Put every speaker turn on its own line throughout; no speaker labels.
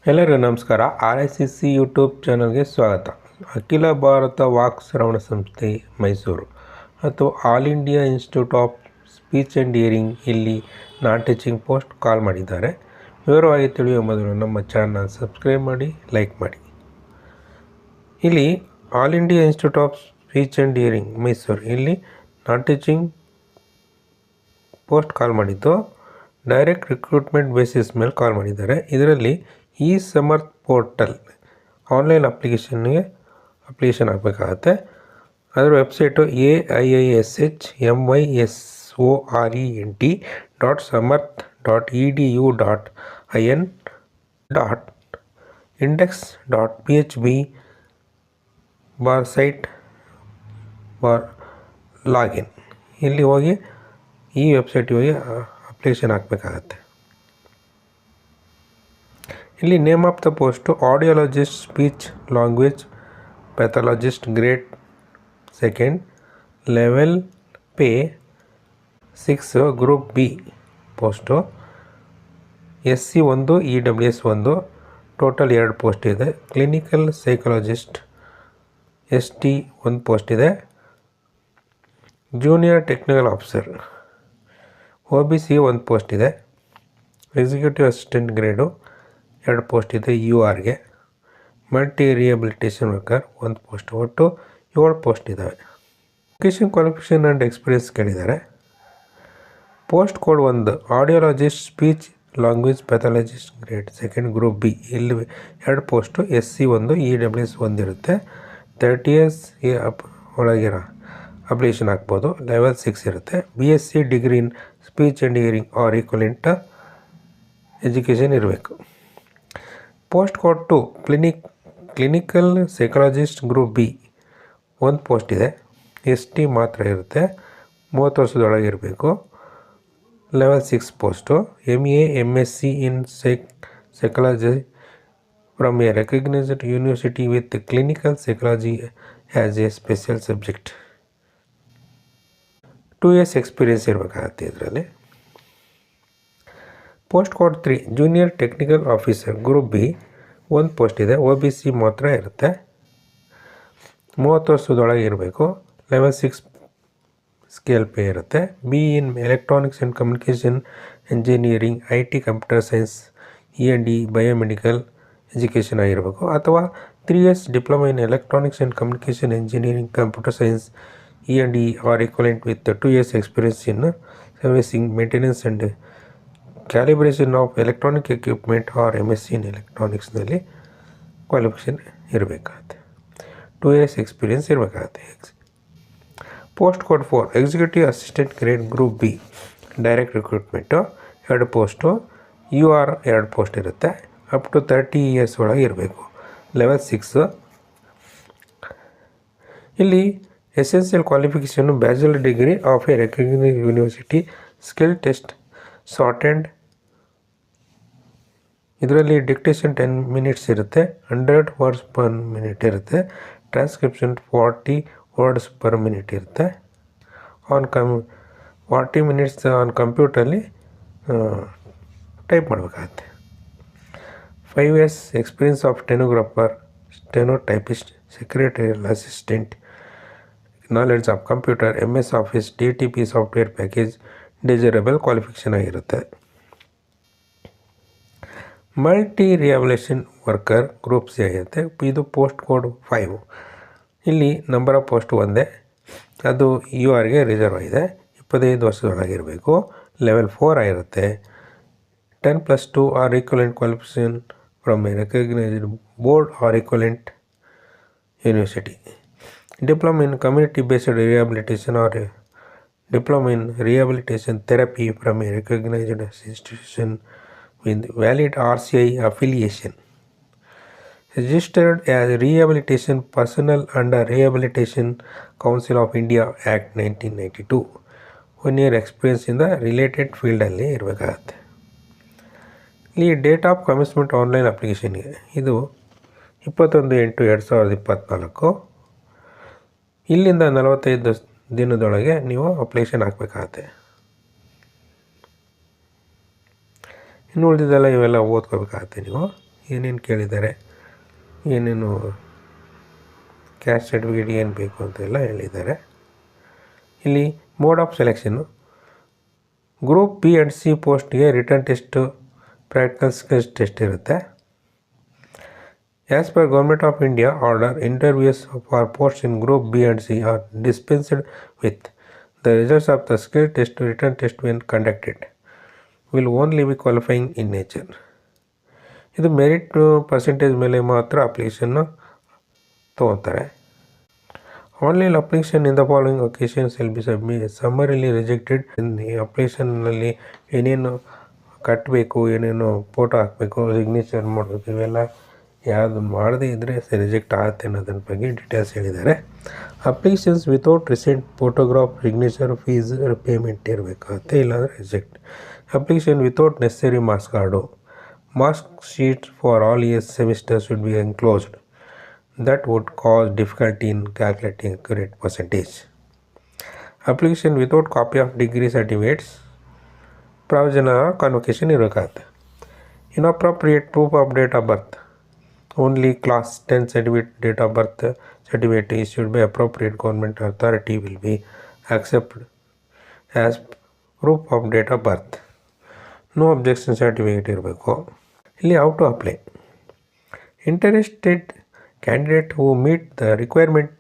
ಎಲ್ಲರಿಗೂ ನಮಸ್ಕಾರ. RICC YouTube ಚಾನಲ್ಗೆ ಸ್ವಾಗತ. ಅಖಿಲ ಭಾರತ ವಾಕ್ ಶ್ರವಣ ಸಂಸ್ಥೆ ಮೈಸೂರು ಅಥವಾ all India institute of speech and hearing ಇಲ್ಲಿ ನಾನ್ ಟೀಚಿಂಗ್ ಪೋಸ್ಟ್ ಕಾಲ್ ಮಾಡಿದ್ದಾರೆ. ವಿವರವಾಗಿ ತಿಳಿಯುವ ಮೊದಲು ನಮ್ಮ ಚಾನಲ್ ಸಬ್ಸ್ಕ್ರೈಬ್ ಮಾಡಿ, ಲೈಕ್ ಮಾಡಿ. ಇಲ್ಲಿ all India institute of speech and hearing Mysuru ಇಲ್ಲಿ ನಾನ್ ಟೀಚಿಂಗ್ ಪೋಸ್ಟ್ ಕಾಲ್ ಮಾಡಿದ್ದು ಡೈರೆಕ್ಟ್ ರಿಕ್ರೂಟ್ಮೆಂಟ್ ಬೇಸಿಸ್ ಮೇಲೆ ಕಾಲ್ ಮಾಡಿದ್ದಾರೆ. ಇದರಲ್ಲಿ ಈ ಸಮರ್ಥ್ ಪೋರ್ಟಲ್ ಆನ್ಲೈನ್ ಅಪ್ಲಿಕೇಶನ್ ಆಗಬೇಕಾಗತ್ತೆ. ಅದರ ವೆಬ್ಸೈಟು AIISCORENT.samart.edu.in/site/login ಇಲ್ಲಿ ಹೋಗಿ ಈ ವೆಬ್ಸೈಟಿಗೆ ಹೋಗಿ ಅಪ್ಲಿಕೇಶನ್ ಹಾಕಬೇಕಾಗತ್ತೆ. ಇಲ್ಲಿ name of the post audiologist, speech language pathologist, grade 2, level pay 6, group B post, SC 1, EWS 1, total 2 post ಇದೆ. ಕ್ಲಿನಿಕಲ್ ಸೈಕಾಲಜಿಸ್ಟ್ ST 1 ಪೋಸ್ಟ್ ಇದೆ. Junior technical officer OBC 1 post ಇದೆ. ಎಕ್ಸಿಕ್ಯೂಟಿವ್ ಅಸಿಸ್ಟೆಂಟ್ ಗ್ರೇಡು 2 ಪೋಸ್ಟ್ ಇದೆ URಗೆ. Multi rehabilitation worker 1 post. ಒಟ್ಟು 7 post ಇದ್ದಾವೆ. Education qualification and experience ಕೇಳಿದ್ದಾರೆ. Post code 1 audiologist, speech language pathologist, grade 2, group B ಇಲ್ಲಿ 2 post. SC 1, EWS 1 ಇರುತ್ತೆ. 30 years ಒಳಗಿರೋ application ಹಾಕ್ಬೋದು. ಲೆವೆಲ್ 6 ಇರುತ್ತೆ. BSc degree in speech and hearing or equivalent education ಇರಬೇಕು. Post code 2 clinical psychologist, group B 1 post ಇದೆ. ST ಮಾತ್ರ ಇರುತ್ತೆ. 30 ವರ್ಷದೊಳಗೆ ಇರಬೇಕು. Level 6 post. MA MSc in psychology from a recognised university with clinical psychology as a special subject. 2 years experience ಇರಬೇಕಾಗತ್ತೆ ಇದರಲ್ಲಿ. Post code 3 junior technical officer, group B 1 post ಇದೆ. OBC ಮಾತ್ರ ಇರುತ್ತೆ. 30 ವರ್ಷದೊಳಗೆ ಇರಬೇಕು. ಲೆವೆಲ್ 6 ಸ್ಕೇಲ್ ಪೇ ಇರುತ್ತೆ. BE in electronics and communication engineering, IT computer science, E&E biomedical education ಆಗಿರಬೇಕು. ಅಥವಾ 3 years diploma in electronics and communication engineering, computer science, E&E or equivalent with 2 years experience in servicing, maintenance and calibration of electronic equipment or MSc in ಎಲೆಕ್ಟ್ರಾನಿಕ್ಸ್ನಲ್ಲಿ qualification ಇರಬೇಕಾಗತ್ತೆ. 2 years experience ಇರಬೇಕಾಗತ್ತೆ. Post code 4 executive assistant grade, group B direct recruitment 2 post. UR 2 post ಇರುತ್ತೆ. Up to 30 years ಒಳಗೆ ಇರಬೇಕು. Level 6. ಇಲ್ಲಿ essential ಕ್ವಾಲಿಫಿಕೇಷನ್ನು bachelor degree of a recognised university, skill test shorthand. ಇದರಲ್ಲಿ dictation 10 minutes ಇರುತ್ತೆ. 100 words per minute ಇರುತ್ತೆ. Transcription 40 words per minute ಇರುತ್ತೆ. 40 minutes on ಕಂಪ್ಯೂಟರಲ್ಲಿ type ಮಾಡಬೇಕಾಗತ್ತೆ. 5 years experience of stenographer, stenotypist, secretarial assistant, knowledge of computer, MS office, DTP software package desirable qualification ಆಗಿರುತ್ತೆ. Multi rehabilitation worker group C ಆಗಿರುತ್ತೆ. ಇದು post code 5. ಇಲ್ಲಿ number of post ಒಂದೇ. ಅದು URಗೆ reserve ಆಗಿದೆ. 25 ವರ್ಷದೊಳಗಿರಬೇಕು. Level 4 ಆಗಿರುತ್ತೆ. 10+2 or equivalent qualification from a recognised board or equivalent university. Diploma in community based rehabilitation or diploma in rehabilitation therapy from a recognised institution with valid RCI affiliation. Registered as Rehabilitation Personnel under Rehabilitation Council of India Act 1992. 1 year experience ಇಂದ related ಫೀಲ್ಡಲ್ಲಿ ಇರಬೇಕಾಗತ್ತೆ. ಇಲ್ಲಿ date of commencement online ಅಪ್ಲಿಕೇಶನ್ಗೆ ಇದು 21/8/2024. ಇಲ್ಲಿಂದ 45 ದಿನದೊಳಗೆ ನೀವು application ಹಾಕಬೇಕಾಗತ್ತೆ. ಇನ್ನು ಉಳಿದಿದ್ದೆಲ್ಲ ಇವೆಲ್ಲ ಓದ್ಕೋಬೇಕಾಗತ್ತೆ ನೀವು. ಏನೇನು ಕೇಳಿದ್ದಾರೆ, ಏನೇನು ಕ್ಯಾಸ್ಟ್ ಸರ್ಟಿಫಿಕೇಟ್ ಏನು ಬೇಕು ಅಂತೆಲ್ಲ ಹೇಳಿದ್ದಾರೆ. ಇಲ್ಲಿ ಮೋಡ್ ಆಫ್ ಸೆಲೆಕ್ಷನ್ನು ಗ್ರೂಪ್ ಬಿ ಆ್ಯಂಡ್ ಸಿ ಪೋಸ್ಟ್ಗೆ written test, practical skills test ಇರುತ್ತೆ. As per government of India order, interviews for post in group B and C are dispensed with the results of the skill test written test when conducted will only be qualifying in nature. ಇದು merit percentage ಮೇಲೆ ಮಾತ್ರ ಅಪ್ಲಿಕೇಶನ್ನು ತೊಗೊತಾರೆ. Online application in the following occasions will be summarily rejected. ಈ ಅಪ್ಲಿಕೇಶನ್ನಲ್ಲಿ ಏನೇನು ಕಟ್ಟಬೇಕು, ಏನೇನು ಫೋಟೋ ಹಾಕಬೇಕು, ಸಿಗ್ನೇಚರ್ ಮಾಡಬೇಕು, ಇವೆಲ್ಲ ಯಾವುದು ಮಾಡದೇ ಇದ್ದರೆ ರಿಜೆಕ್ಟ್ ಆಗುತ್ತೆ ಅನ್ನೋದ್ರ ಬಗ್ಗೆ ಡೀಟೇಲ್ಸ್ ಹೇಳಿದ್ದಾರೆ. Applications without recent photograph, signature, fees payment ಇರಬೇಕಾಗುತ್ತೆ, ಇಲ್ಲಾಂದರೆ reject. Application without necessary marks card, marks sheet for all years semester should be enclosed. That would cause difficulty in calculating accurate percentage. Application without copy of degree certificates, provisional convocation ಇರಬೇಕಾಗುತ್ತೆ. Inappropriate proof of date of birth, only class 10 certificate date of birth certificate issued by appropriate government authority will be accepted as proof of date of birth. No objection certificate ಇರಬೇಕು. ಇಲ್ಲಿ how to apply. Interested candidate who meet the requirement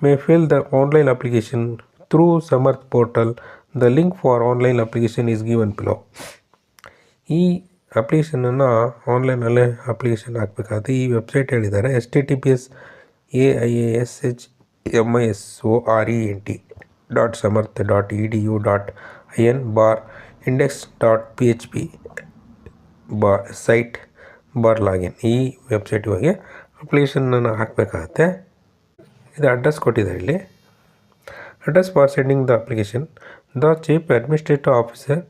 may fill the online application through Samarth portal. The link for online application is given below. ಈ ಅಪ್ಲಿಕೇಶನನ್ನು ಆನ್ಲೈನಲ್ಲೇ application ಹಾಕಬೇಕಾಗುತ್ತೆ. ಈ website ಹೇಳಿದ್ದಾರೆ https://samarth.edu.in/index.php/site/login. ಈ website ಹೋಗಿ ಅಪ್ಲಿಕೇಶನನ್ನು ಹಾಕಬೇಕಾಗತ್ತೆ. ಇದು ಅಡ್ರೆಸ್ ಕೊಟ್ಟಿದ್ದಾರೆ ಇಲ್ಲಿ. Address for sending the application: the chief administrative officer,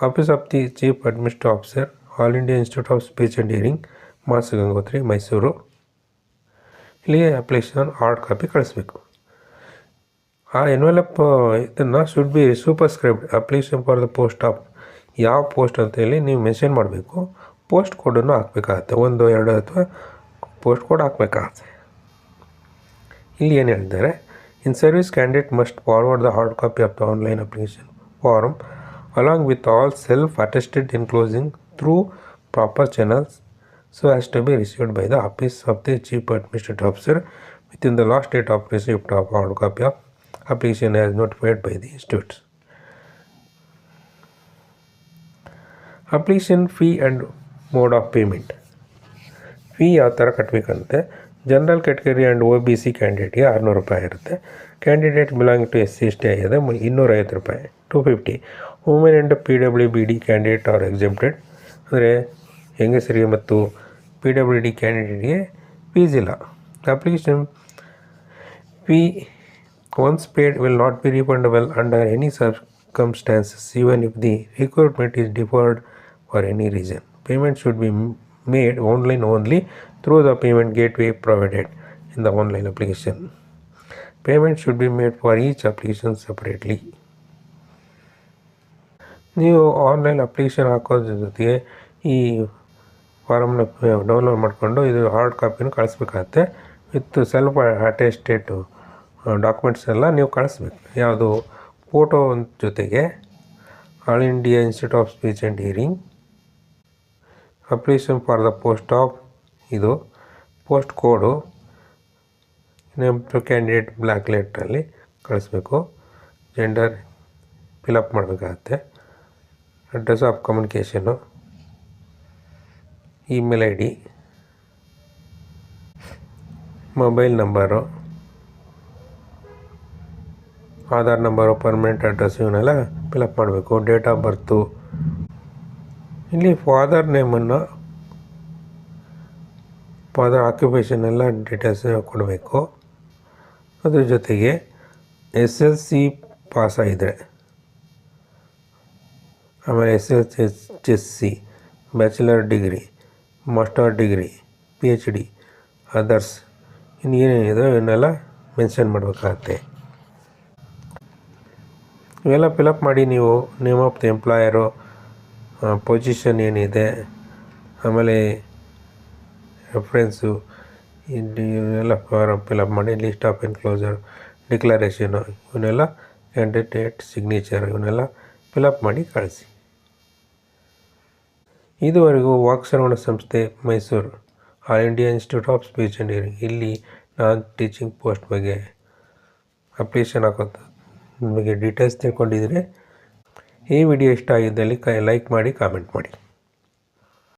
office of the chief administrative officer, all India institute of speech and hearing, Manasa Gangotri, Mysuru. ಇಲ್ಲಿಗೆ ಅಪ್ಲಿಕೇಶನ್ ಹಾರ್ಡ್ ಕಾಪಿ ಕಳಿಸ್ಬೇಕು. ಆ ಎನ್ವೆಲಪ್ ಇದನ್ನು should be superscribed application for the post of, ಯಾವ post ಅಂತೇಳಿ ನೀವು mention ಮಾಡಬೇಕು. Post ಕೋಡನ್ನು ಹಾಕಬೇಕಾಗತ್ತೆ, 1, 2 ಅಥವಾ ಪೋಸ್ಟ್ ಕೋಡ್ ಹಾಕಬೇಕಾಗತ್ತೆ. ಇಲ್ಲಿ ಏನು ಹೇಳಿದ್ದಾರೆ, in service candidate must forward the hard copy of the online application form along with all self-attested enclosing through proper channels so as to be received by the office of the chief administrative officer within the last date of receipt of hard copy of application as notified by the institute. Application fee and mode of payment. Fee ಯಾವ ಥರ ಕಟ್ಟಬೇಕಂತೆ, general category and OBC ಕ್ಯಾಂಡಿಡೇಟ್ಗೆ 600 ರೂಪಾಯಿ ಇರುತ್ತೆ. Candidate belong to SC ST ಆಗಿದೆ 250 ರೂಪಾಯಿ, 250. Women and PWBD candidate are exempted, ಅಂದರೆ ಹೆಂಗಸರಿಗೆ ಮತ್ತು PWD ಕ್ಯಾಂಡಿಡೇಟ್ಗೆ ಫೀಸ್ ಇಲ್ಲ. Application fee once paid will not be refundable under any circumstances even if the recruitment is deferred for any reason. Payment should be made online only through the payment gateway provided in the online application. Payment should be made for each application separately. ನೀವು online application ಹಾಕೋದ್ರ ಜೊತೆಗೆ ಈ ಫಾರಮ್ನ download ಮಾಡಿಕೊಂಡು ಇದು hard ಕಾಪಿನೂ ಕಳಿಸ್ಬೇಕಾಗತ್ತೆ. With self attested documents ಎಲ್ಲ ನೀವು ಕಳಿಸ್ಬೇಕು. ಯಾವುದು ಫೋಟೋ ಜೊತೆಗೆ all India institute of speech and hearing, application for the post of, ಇದು post code name to candidate black ಲೆಟ್ರಲ್ಲಿ ಕಳಿಸ್ಬೇಕು. ಜೆಂಡರ್ ಫಿಲಪ್ ಮಾಡಬೇಕಾಗತ್ತೆ. Address of communication, email ID, mobile number, Aadhaar number, permanent address ಇವನ್ನೆಲ್ಲ fill up ಮಾಡಬೇಕು. Date of birth, ಇಲ್ಲಿ father ನೇಮನ್ನು, father occupation ಎಲ್ಲ details ಕೊಡಬೇಕು. ಅದ್ರ ಜೊತೆಗೆ SLC ಪಾಸ್ ಆಗಿದ್ರೆ, ಆಮೇಲೆ SSC, bachelor degree, master degree, PhD, others ಇನ್ನೇನೇನಿದೆ ಇವನ್ನೆಲ್ಲ ಮೆನ್ಷನ್ ಮಾಡಬೇಕಾಗತ್ತೆ. ಇವೆಲ್ಲ ಫಿಲಪ್ ಮಾಡಿ ನೀವು name of the employer, position ಏನಿದೆ, ಆಮೇಲೆ ರೆಫರೆನ್ಸು ಇವನ್ನೆಲ್ಲ ಫಾರಮ್ ಫಿಲಪ್ ಮಾಡಿ, ಲಿಸ್ಟ್ ಆಫ್ ಎನ್ಕ್ಲೋಸರ್, ಡಿಕ್ಲರೇಷನು, ಇವನ್ನೆಲ್ಲ ಕ್ಯಾಂಡಿಡೇಟ್ ಸಿಗ್ನೇಚರ್ ಇವನ್ನೆಲ್ಲ ಫಿಲಪ್ ಮಾಡಿ ಕಳಿಸಿ. ಇದುವರೆಗೂ ವಾಕ್ಸರವಣ ಸಂಸ್ಥೆ Mysuru, all India institute of speech and hearing, ಇಲ್ಲಿ ನಾನ್ ಟೀಚಿಂಗ್ ಪೋಸ್ಟ್ ಬಗ್ಗೆ ಅಪ್ಲಿಕೇಶನ್ ಹಾಕೋದು ಬಗ್ಗೆ ಡೀಟೇಲ್ಸ್ ತಿಳ್ಕೊಂಡಿದ್ರೆ ಈ ವಿಡಿಯೋ ಇಷ್ಟ ಆಗಿದ್ದಲ್ಲಿ ಲೈಕ್ ಮಾಡಿ, ಕಾಮೆಂಟ್ ಮಾಡಿ.